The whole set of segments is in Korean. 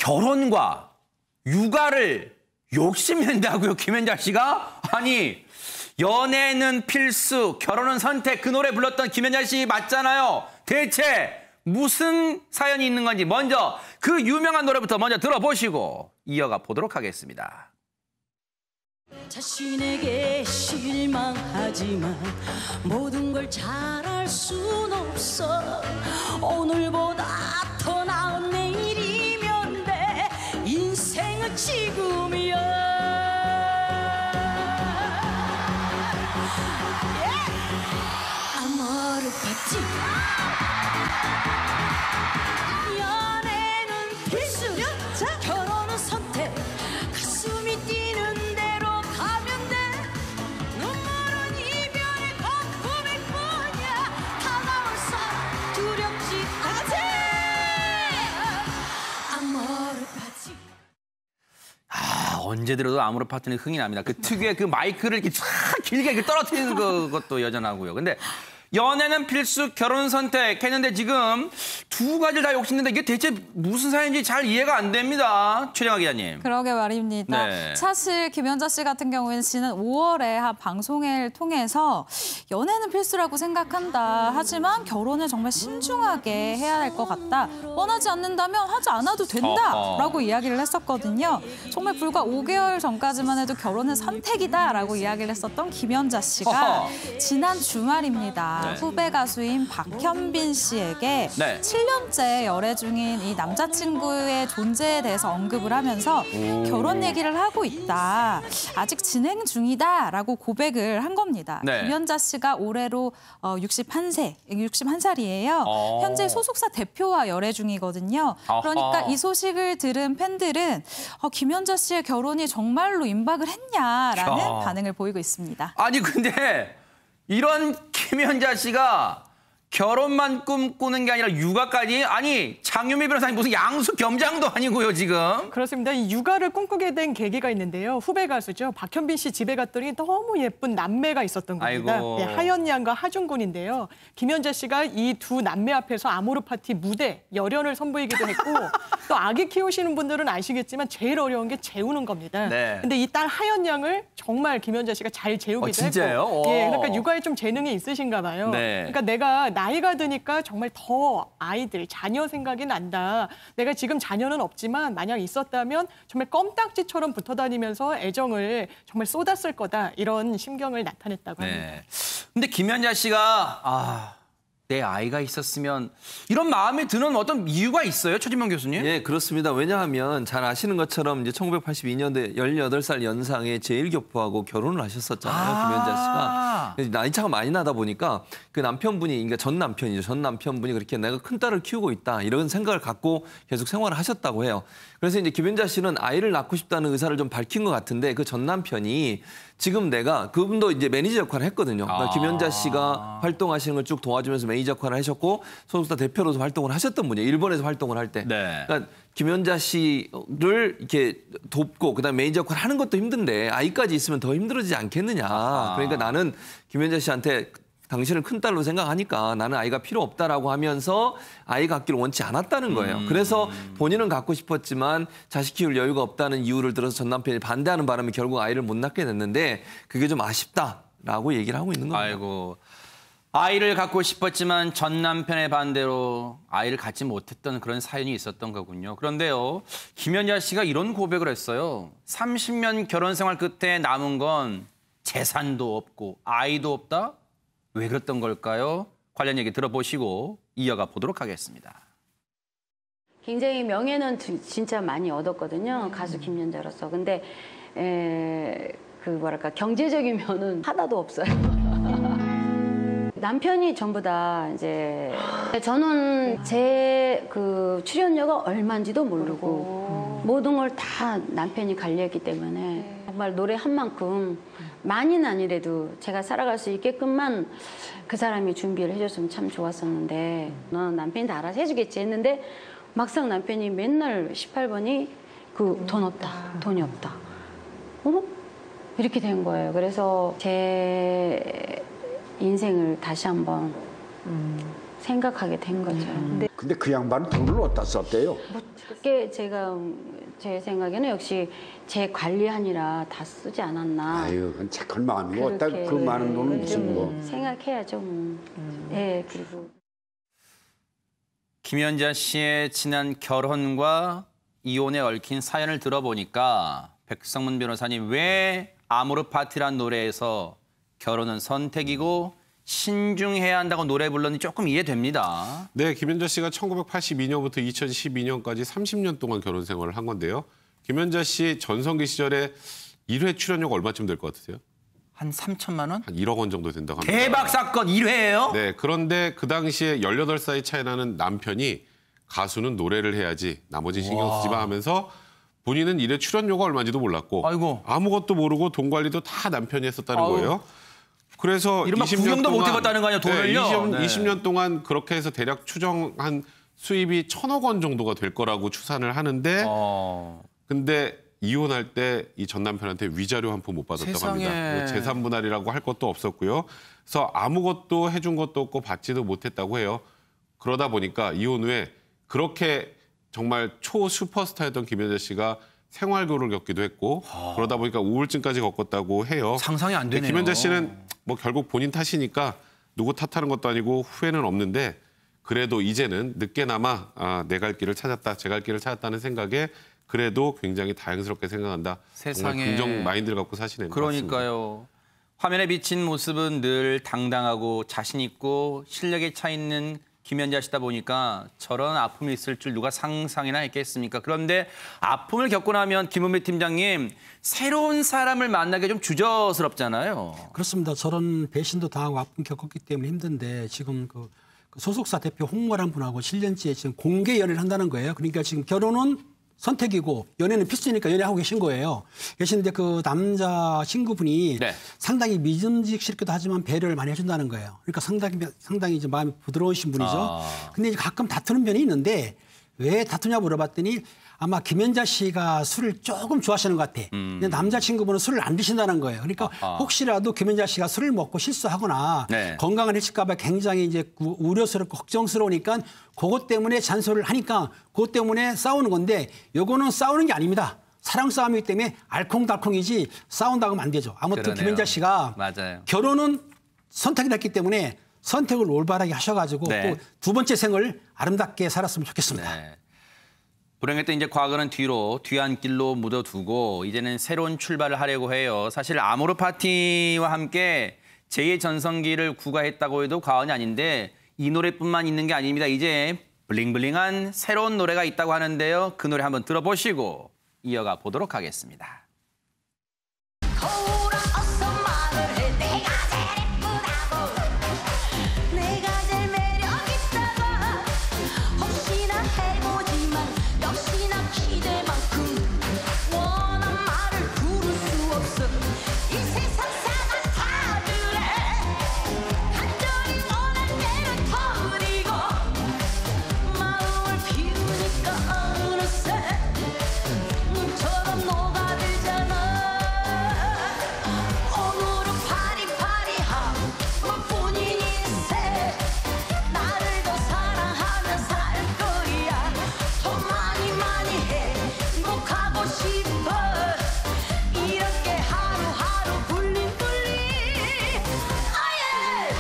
결혼과 육아를 욕심낸다고요, 김연자 씨가? 아니, 연애는 필수, 결혼은 선택, 그 노래 불렀던 김연자 씨 맞잖아요. 대체 무슨 사연이 있는 건지 먼저 그 유명한 노래부터 먼저 들어보시고 이어가 보도록 하겠습니다. 자신에게 실망하지만 모든 걸 잘할 순 없어. 오늘보다 더 나은 내일이면 돼. 인생은 지금이야. 아무를 받지. 연애는 필수, 결혼은 선택. 가슴이 뛰는 대로 가면 돼. 눈물은 이별의 거품일 뿐이야. 다가올 사람 두렵지 않지. 아무를 받지. 언제 들어도 아모르 파트는 흥이 납니다. 그 특유의 그 마이크를 이렇게 쫙 길게 이렇게 떨어뜨리는 그것도 여전하고요. 근데 연애는 필수, 결혼 선택했는데 지금 두 가지를 다 욕심낸다. 이게 대체 무슨 사연인지 잘 이해가 안 됩니다. 최정아 기자님. 그러게 말입니다. 네. 사실 김연자 씨 같은 경우에는 지난 5월에 한 방송을 통해서 연애는 필수라고 생각한다. 하지만 결혼을 정말 신중하게 해야 할 것 같다. 원하지 않는다면 하지 않아도 된다라고 이야기를 했었거든요. 정말 불과 5개월 전까지만 해도 결혼은 선택이다라고 이야기를 했었던 김연자 씨가 지난 주말입니다. 네. 후배 가수인 박현빈 씨에게 네. 7년째 열애 중인 이 남자친구의 존재에 대해서 언급을 하면서 결혼 얘기를 하고 있다. 아직 진행 중이다라고 고백을 한 겁니다. 네. 김연자 씨가 올해로 61살이에요. 현재 소속사 대표와 열애 중이거든요. 그러니까 이 소식을 들은 팬들은 김연자 씨의 결혼이 정말로 임박을 했냐라는 반응을 보이고 있습니다. 아니 근데 이런 김연자 씨가 결혼만 꿈꾸는 게 아니라 육아까지? 아니 장유미 변호사님 무슨 양수 겸장도 아니고요 지금. 그렇습니다. 이 육아를 꿈꾸게 된 계기가 있는데요. 후배 가수죠. 박현빈 씨 집에 갔더니 너무 예쁜 남매가 있었던 겁니다. 네, 하연 양과 하준 군인데요. 김연자 씨가 이 두 남매 앞에서 아모르 파티 무대 열연을 선보이기도 했고 또 아기 키우시는 분들은 아시겠지만 제일 어려운 게 재우는 겁니다. 네. 근데 이 딸 하연 양을 정말 김연자 씨가 잘 재우기도 진짜요? 했고. 예, 그러니까 육아에 좀 재능이 있으신가 봐요. 네. 그러니까 내가 나이가 드니까 정말 더 아이들, 자녀 생각이 난다. 내가 지금 자녀는 없지만 만약 있었다면 정말 껌딱지처럼 붙어 다니면서 애정을 정말 쏟았을 거다. 이런 심경을 나타냈다고 합니다. 네. 근데 김연자 씨가 내 아이가 있었으면 이런 마음이 드는 어떤 이유가 있어요? 최진명 교수님? 예, 그렇습니다. 왜냐하면 잘 아시는 것처럼 이제 1982년도에 18살 연상의 제1교포하고 결혼을 하셨었잖아요. 김연자 씨가. 나이차가 많이 나다 보니까 그 남편분이, 그러니까 전 남편이죠. 전 남편분이 그렇게 내가 큰 딸을 키우고 있다. 이런 생각을 갖고 계속 생활을 하셨다고 해요. 그래서 이제 김연자 씨는 아이를 낳고 싶다는 의사를 좀 밝힌 것 같은데 그 전 남편이 지금 내가 그분도 이제 매니저 역할을 했거든요. 그러니까 김연자 씨가 활동하시는 걸 쭉 도와주면서 매니저 역할을 하셨고 소속사 대표로서 활동을 하셨던 분이에요. 일본에서 활동을 할 때. 네. 그러니까 김연자 씨를 이렇게 돕고 그다음에 매니저 역할을 하는 것도 힘든데 아이까지 있으면 더 힘들어지지 않겠느냐. 그러니까 나는 김연자 씨한테 당신을 큰딸로 생각하니까 나는 아이가 필요 없다라고 하면서 아이 갖기를 원치 않았다는 거예요. 그래서 본인은 갖고 싶었지만 자식 키울 여유가 없다는 이유를 들어서 전 남편이 반대하는 바람에 결국 아이를 못 낳게 됐는데 그게 좀 아쉽다라고 얘기를 하고 있는 겁니다. 아이고. 아이를 갖고 싶었지만 전 남편의 반대로 아이를 갖지 못했던 그런 사연이 있었던 거군요. 그런데요, 김연자 씨가 이런 고백을 했어요. 30년 결혼 생활 끝에 남은 건 재산도 없고 아이도 없다? 왜 그랬던 걸까요? 관련 얘기 들어보시고 이어가 보도록 하겠습니다. 굉장히 명예는 진짜 많이 얻었거든요. 가수 김연자로서. 근데 경제적인 면은 하나도 없어요. 남편이 전부 다 이제 저는 제 그 출연료가 얼마인지도 모르고 모든 걸 다 남편이 관리했기 때문에 정말 노래 한 만큼 많이는 아니래도 제가 살아갈 수 있게끔만 그 사람이 준비를 해줬으면 참 좋았었는데 너는 남편이 다 알아서 해주겠지 했는데 막상 남편이 맨날 18번이 그 돈 없다, 돈이 없다. 이렇게 된 거예요. 그래서 제 인생을 다시 한번 생각하게 된 거죠. 근데 그 양반은 돈을 어디다 썼대요? 그게 제 생각에는 역시 제 관리하느라 다 쓰지 않았나. 아유, 그건 착한 마음이고 어디다 그렇게 그 많은 돈을 무슨 거. 생각해야죠. 예, 그리고 김연자 씨의 지난 결혼과 이혼에 얽힌 사연을 들어보니까 백성문 변호사님 왜 아모르 파티란 노래에서 결혼은 선택이고 신중해야 한다고 노래 불렀는지 조금 이해됩니다. 네, 김연자 씨가 1982년부터 2012년까지 30년 동안 결혼 생활을 한 건데요. 김연자 씨 전성기 시절에 1회 출연료가 얼마쯤 될 것 같으세요? 한 3천만 원? 한 1억 원 정도 된다고 합니다. 대박 사건 1회예요? 네, 그런데 그 당시에 18살 차이 나는 남편이 가수는 노래를 해야지 나머지 신경 쓰지 마 하면서 본인은 1회 출연료가 얼마인지도 몰랐고 아이고. 아무것도 모르고 돈 관리도 다 남편이 했었다는 아우. 거예요. 그래서 이른바 20년 구경도 못 동안 해봤다는 거 아니에요, 돈을요? 네, 20년 동안 그렇게 해서 대략 추정한 수입이 1,000억 원 정도가 될 거라고 추산을 하는데 근데 이혼할 때 이 전 남편한테 위자료 한 푼 못 받았다고 세상에. 합니다. 재산 분할이라고 할 것도 없었고요. 그래서 아무것도 해준 것도 없고 받지도 못했다고 해요. 그러다 보니까 이혼 후에 그렇게 정말 초 슈퍼스타였던 김연자 씨가 생활고를 겪기도 했고 그러다 보니까 우울증까지 겪었다고 해요. 상상이 안 되네요. 김연자 씨는 뭐 결국 본인 탓이니까 누구 탓하는 것도 아니고 후회는 없는데 그래도 이제는 늦게나마 내 갈 길을 찾았다, 제 갈 길을 찾았다는 생각에 그래도 굉장히 다행스럽게 생각한다. 세상에. 정말 긍정 마인드를 갖고 사시는 것 같습니다. 그러니까요. 화면에 비친 모습은 늘 당당하고 자신 있고 실력에 차 있는 김연자 씨다 보니까 저런 아픔이 있을 줄 누가 상상이나 했겠습니까? 그런데 아픔을 겪고 나면 김은배 팀장님 새로운 사람을 만나기 좀 주저스럽잖아요. 그렇습니다. 저런 배신도 당하고 아픔 겪었기 때문에 힘든데 지금 그 소속사 대표 홍모란 분하고 7년째 지금 공개 연애를 한다는 거예요. 그러니까 지금 결혼은 선택이고 연애는 필수니까 연애하고 계신 거예요. 계신데 그 남자 친구분이 네. 상당히 믿음직스럽기도 하지만 배려를 많이 해준다는 거예요. 그러니까 상당히 이제 마음이 부드러우신 분이죠. 근데 이제 가끔 다투는 면이 있는데 왜 다투냐 물어봤더니 아마 김연자 씨가 술을 조금 좋아하시는 것 같아. 근데 남자친구분은 술을 안 드신다는 거예요. 그러니까 혹시라도 김연자 씨가 술을 먹고 실수하거나 네. 건강을 해칠까 봐 굉장히 이제 우려스럽고 걱정스러우니까 그것 때문에 잔소리를 하니까 그것 때문에 싸우는 건데 요거는 싸우는 게 아닙니다. 사랑 싸움이기 때문에 알콩달콩이지 싸운다고 하면 안 되죠. 아무튼 그러네요. 김연자 씨가 맞아요. 결혼은 선택이 됐기 때문에 선택을 올바르게 하셔가지고 네. 또 두 번째 생을 아름답게 살았으면 좋겠습니다. 네. 불행했던 이제 과거는 뒤로 뒤안길로 묻어두고 이제는 새로운 출발을 하려고 해요. 사실 아모르 파티와 함께 제2의 전성기를 구가했다고 해도 과언이 아닌데 이 노래뿐만 있는 게 아닙니다. 이제 블링블링한 새로운 노래가 있다고 하는데요. 그 노래 한번 들어보시고 이어가 보도록 하겠습니다. 거울아 어서 말을 해 내가 제일 예쁘다고 내가 제일 매력 있다고 혹시나 해보지만 역시나 기대만큼 원한 말을 부를 수 없어 이 세상 사람 다 그래 간절히 원한 대로 터리고 마음을 피우니까 어느새 눈처럼 녹아들잖아 오늘은 파리파리한 본인 인생 나를 더 사랑하며 살 거야 더 많이 행복하고 싶어 이렇게 하루하루 불링불링 아예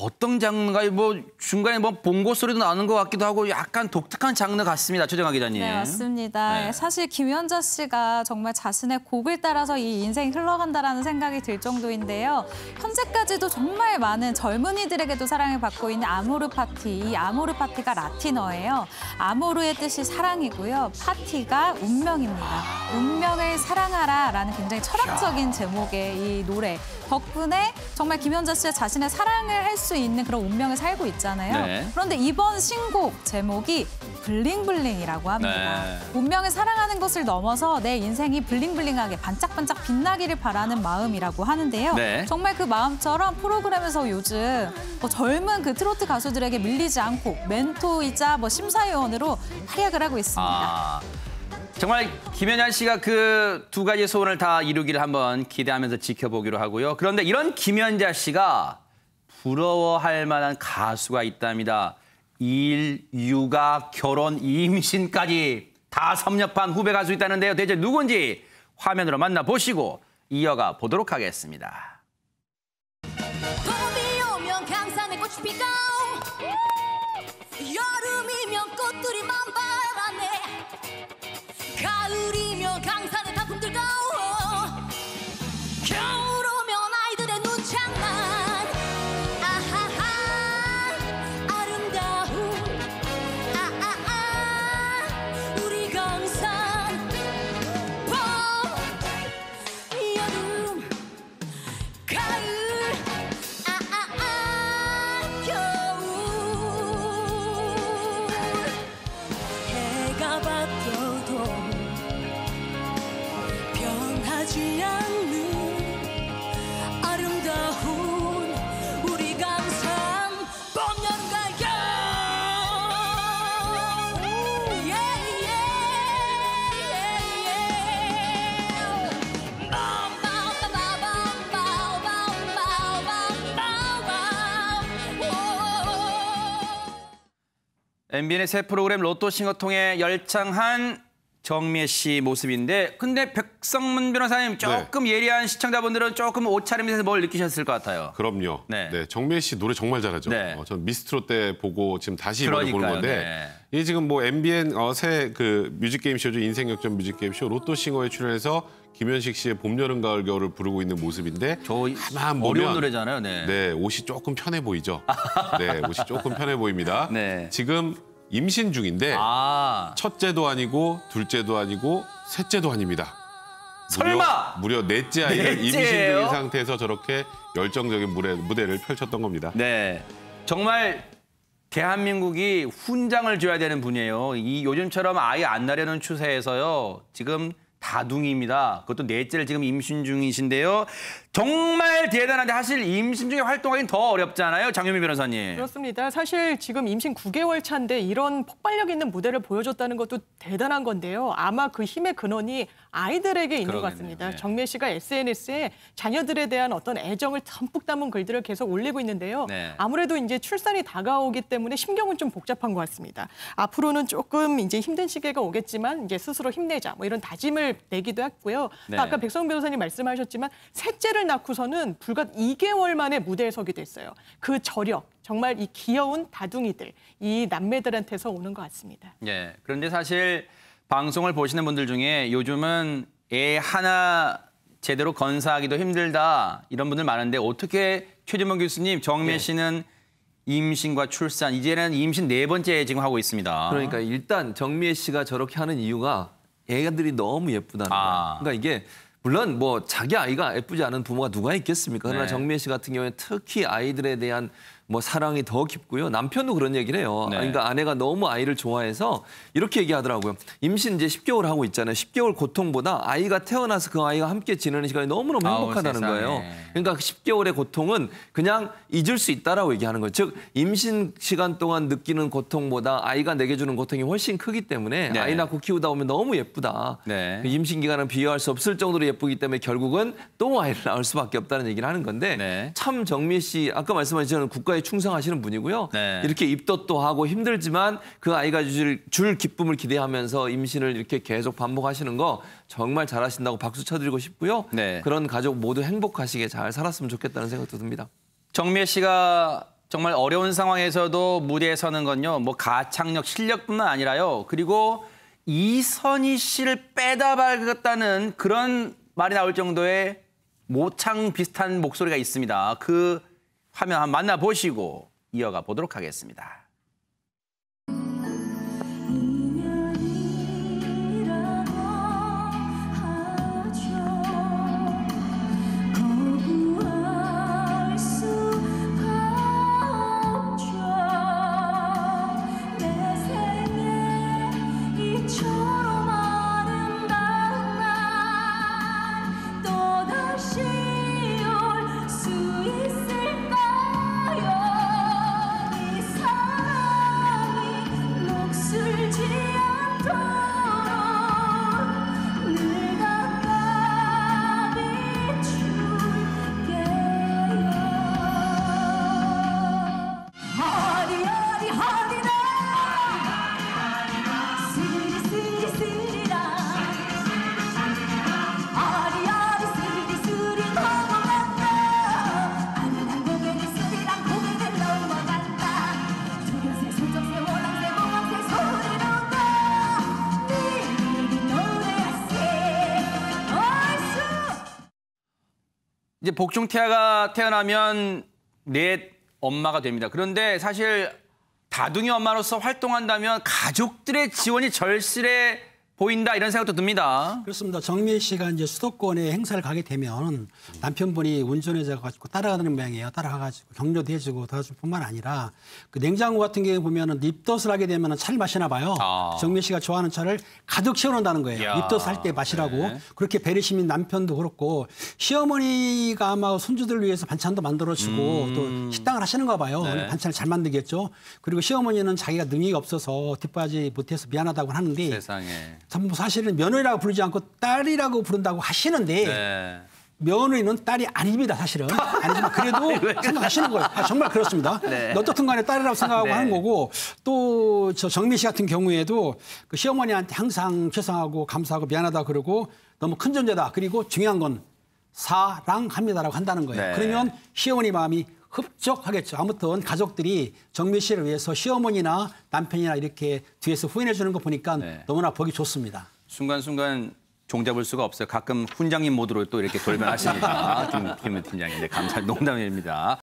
어떤 장르가 뭐 중간에 뭐 봉고 소리도 나는 것 같기도 하고 약간 독특한 장르 같습니다. 최정아 기자님. 네, 맞습니다. 네. 사실 김연자 씨가 정말 자신의 곡을 따라서 이 인생이 흘러간다라는 생각이 들 정도인데요. 현재까지도 정말 많은 젊은이들에게도 사랑을 받고 있는 아모르 파티. 이 아모르 파티가 라틴어예요. 아모르의 뜻이 사랑이고요. 파티가 운명입니다. 운명을 사랑하라라는 굉장히 철학적인 제목의 이 노래. 덕분에 정말 김연자 씨가 자신의 사랑을 할 수 있는 그런 운명을 살고 있잖아요. 네. 그런데 이번 신곡 제목이 블링블링이라고 합니다. 네. 운명을 사랑하는 것을 넘어서 내 인생이 블링블링하게 반짝반짝 빛나기를 바라는 마음이라고 하는데요. 네. 정말 그 마음처럼 프로그램에서 요즘 젊은 그 트로트 가수들에게 밀리지 않고 멘토이자 심사위원으로 활약을 하고 있습니다. 정말 김연자 씨가 그 두 가지 소원을 다 이루기를 한번 기대하면서 지켜보기로 하고요. 그런데 이런 김연자 씨가 부러워할 만한 가수가 있답니다. 일, 육아, 결혼, 임신까지 다 섭렵한 후배 가수 있다는데요. 대체 누군지 화면으로 만나보시고 이어가 보도록 하겠습니다. 봄이 오면 강산에 꽃이 피고 여름이면 꽃들이 만발하네 가을이면 강산에 단풍 들고 겨울 오면 아이들의 눈창만 아하하 아름다운 우리 강산 봄 여름 가을 겨울 해가 바뀌어도 변하지 않는 아름다운 우리 강산 봄 여름 가을 MBN의 새 프로그램 로또 싱어통에 열창한 정미애 씨 모습인데 근데 백성문 변호사님 조금 예리한 시청자분들은 조금 옷차림에서 뭘 느끼셨을 것 같아요. 그럼요. 네. 네, 정미애 씨 노래 정말 잘하죠. 네. 전 미스트롯 때 보고 지금 다시 이번에 보는 그러니까요, 건데 네. 이게 지금 뭐 MBN 새 그 뮤직게임 쇼죠. 인생 역전 뮤직게임 쇼 로또싱어에 출연해서 김현식 씨의 봄, 여름, 가을, 겨울을 부르고 있는 모습인데 가만 보면 어려운 노래잖아요. 네. 네, 옷이 조금 편해 보이죠. 네, 옷이 조금 편해 보입니다. 네. 지금 임신 중인데 첫째도 아니고 둘째도 아니고 셋째도 아닙니다. 설마! 무려 넷째 아이를 임신 넷째예요? 중인 상태에서 저렇게 열정적인 무대를 펼쳤던 겁니다. 네, 정말 대한민국이 훈장을 줘야 되는 분이에요. 이 요즘처럼 아이 안 낳으려는 추세에서요. 지금 다둥이입니다. 그것도 넷째를 지금 임신 중이신데요. 정말 대단한데 사실 임신 중에 활동하기는 더 어렵잖아요. 장유미 변호사님. 그렇습니다. 사실 지금 임신 9개월 차인데 이런 폭발력 있는 무대를 보여줬다는 것도 대단한 건데요. 아마 그 힘의 근원이 아이들에게 있는 것 같습니다. 네. 정미애 씨가 SNS에 자녀들에 대한 어떤 애정을 듬뿍 담은 글들을 계속 올리고 있는데요. 네. 아무래도 이제 출산이 다가오기 때문에 심경은 좀 복잡한 것 같습니다. 앞으로는 조금 이제 힘든 시기가 오겠지만 이제 스스로 힘내자 뭐 이런 다짐을 내기도 했고요. 네. 아까 백성 변호사님 말씀하셨지만 셋째를 낳고서는 불과 2개월 만에 무대에 서게 됐어요. 그 저력, 정말 이 귀여운 다둥이들, 이 남매들한테서 오는 것 같습니다. 예. 그런데 사실 방송을 보시는 분들 중에 요즘은 애 하나 제대로 건사하기도 힘들다 이런 분들 많은데 어떻게 최진봉 교수님, 정미애 씨는 임신과 출산, 이제는 임신 4번째 지금 하고 있습니다. 그러니까 일단 정미애 씨가 저렇게 하는 이유가 애들이 너무 예쁘다는 거예요. 그러니까 이게 물론 뭐 자기 아이가 예쁘지 않은 부모가 누가 있겠습니까? 그러나 네. 정미애 씨 같은 경우에 특히 아이들에 대한 뭐 사랑이 더 깊고요. 남편도 그런 얘기를 해요. 네. 그러니까 아내가 너무 아이를 좋아해서 이렇게 얘기하더라고요. 임신 이제 10개월 하고 있잖아요. 10개월 고통보다 아이가 태어나서 그 아이가 함께 지내는 시간이 너무너무 행복하다는 세상에. 거예요. 그러니까 10개월의 고통은 그냥 잊을 수 있다라고 얘기하는 거예요. 즉 임신 시간 동안 느끼는 고통보다 아이가 내게 주는 고통이 훨씬 크기 때문에 네. 아이 낳고 키우다 보면 너무 예쁘다. 네. 그 임신 기간은 비교할 수 없을 정도로 예쁘기 때문에 결국은 또 아이를 낳을 수밖에 없다는 얘기를 하는 건데 네. 참 정미애 씨 아까 말씀하신 저는 국가에 충성하시는 분이고요. 네. 이렇게 입덧도 하고 힘들지만 그 아이가 줄 기쁨을 기대하면서 임신을 이렇게 계속 반복하시는 거 정말 잘하신다고 박수 쳐드리고 싶고요. 네. 그런 가족 모두 행복하시게 잘 살았으면 좋겠다는 생각도 듭니다. 정미애 씨가 정말 어려운 상황에서도 무대에 서는 건요. 뭐 가창력, 실력뿐만 아니라요. 그리고 이선희 씨를 빼다 박았다는 그런 말이 나올 정도의 모창 비슷한 목소리가 있습니다. 그 화면 한번 만나보시고 이어가 보도록 하겠습니다. 있을까요? 이 이제 복중태아가 태어나면 내 엄마가 됩니다. 그런데 사실 다둥이 엄마로서 활동한다면 가족들의 지원이 절실해 보인다 이런 생각도 듭니다. 그렇습니다. 정미애 씨가 이제 수도권에 행사를 가게 되면 남편분이 운전해서 따라가는 모양이에요. 따라가가지고 격려도 해주고 도와줄 뿐만 아니라 그 냉장고 같은 경우에 보면은 립덧을 하게 되면 차를 마시나 봐요. 정미애 씨가 좋아하는 차를 가득 채워놓는다는 거예요. 이야. 립덧 할 때 마시라고. 네. 그렇게 배려심인 남편도 그렇고 시어머니가 아마 손주들 위해서 반찬도 만들어주고 또 식당을 하시는가 봐요. 네. 반찬을 잘 만들겠죠. 그리고 시어머니는 자기가 능력이 없어서 뒷바지 못해서 미안하다고 하는데 세상에. 참 사실은 며느리라고 부르지 않고 딸이라고 부른다고 하시는데 네. 며느리는 딸이 아닙니다, 사실은. 아니지만 그래도 생각하시는 거예요. 정말 그렇습니다. 네. 어떻든 간에 딸이라고 생각하고 네. 하는 거고 또 저 정미 씨 같은 경우에도 그 시어머니한테 항상 죄송하고 감사하고 미안하다 그러고 너무 큰 존재다. 그리고 중요한 건 사랑합니다라고 한다는 거예요. 네. 그러면 시어머니 마음이 흡족하겠죠. 아무튼 가족들이 정미 씨를 위해서 시어머니나 남편이나 이렇게 뒤에서 후원해 주는 거 보니까 네. 너무나 보기 좋습니다. 순간순간 종잡을 수가 없어요. 가끔 훈장님 모드로 또 이렇게 돌변하십니다. 김 팀장님. 네, 감사합니다. 농담입니다.